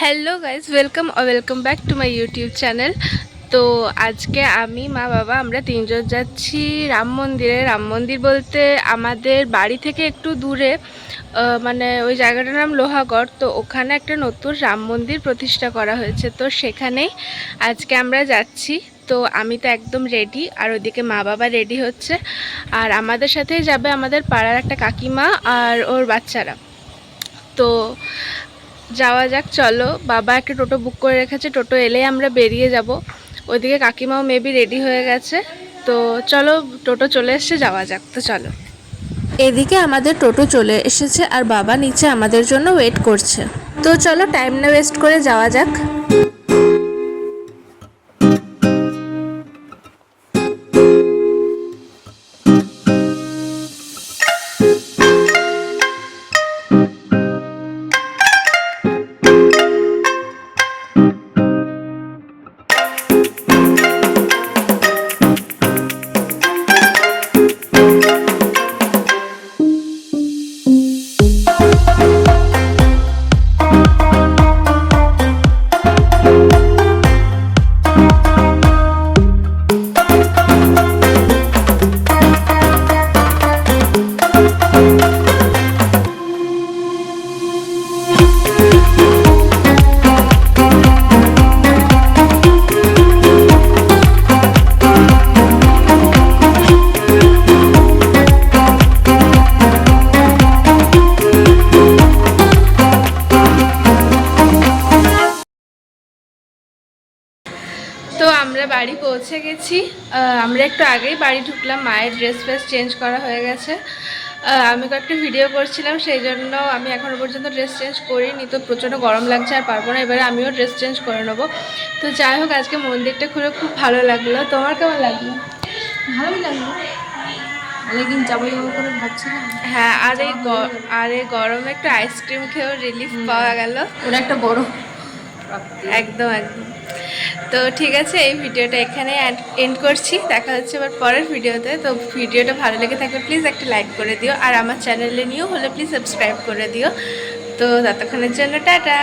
Hello guys, welcome back to my YouTube channel. তো আজকে আমি মা বাবা আমরা তিনজন যাচ্ছি রাম মন্দিরে। রাম মন্দির বলতে আমাদের বাড়ি থেকে একটু দূরে, মানে ওই জায়গাটার নাম লোহাগড়। তো ওখানে একটা নতুন রাম মন্দির প্রতিষ্ঠা করা হয়েছে, তো সেখানেই আজকে আমরা যাচ্ছি। তো আমি তো একদম রেডি, আর ওইদিকে মা বাবা রেডি হচ্ছে। আর আমাদের সাথেই যাবে আমাদের পাড়ার একটা কাকিমা আর ওর বাচ্চারা। তো যাওয়া যাক, চলো। বাবা একটা টোটো বুক করে রেখেছে, টোটো এলেই আমরা বেরিয়ে যাব। ওইদিকে কাকিমাও মেবি রেডি হয়ে গেছে। তো চলো, টোটো চলে এসছে, যাওয়া যাক। তো চলো, এদিকে আমাদের টোটো চলে এসেছে আর বাবা নিচে আমাদের জন্য ওয়েট করছে। তো চলো, টাইম না ওয়েস্ট করে যাওয়া যাক। তো আমরা বাড়ি পৌঁছে গেছি। আমরা একটু আগেই বাড়ি ঢুকলাম, মায়ের ড্রেস ফ্রেস চেঞ্জ করা হয়ে গেছে। আমি কয়েকটা ভিডিও করছিলাম, সেই জন্য আমি এখনও পর্যন্ত ড্রেস চেঞ্জ করিনি। তো প্রচণ্ড গরম লাগছে আর পারবো না, এবারে আমিও ড্রেস চেঞ্জ করে নেবো। তো যাই হোক, আজকে মন্দিরটা ঘুরে খুব ভালো লাগলো। তোমার কেমন লাগলো? ভালোই লাগলো, অনেকদিন যাবো যাবো করে ভাবছিলাম। হ্যাঁ, আর এই গরমে একটু আইসক্রিম খেয়েও রিলিফ পাওয়া গেল। ওরা একটা বড় একদম একদম। তো ঠিক আছে, এই ভিডিওটা এখানে এন্ড করছি। দেখা হচ্ছে এবার পরের ভিডিওতে। তো ভিডিওটা ভালো লেগে থাকলে প্লিজ একটা লাইক করে দিও, আর আমার চ্যানেলে নিউ হলে প্লিজ সাবস্ক্রাইব করে দিও। তো ততক্ষণের জন্য টাটা।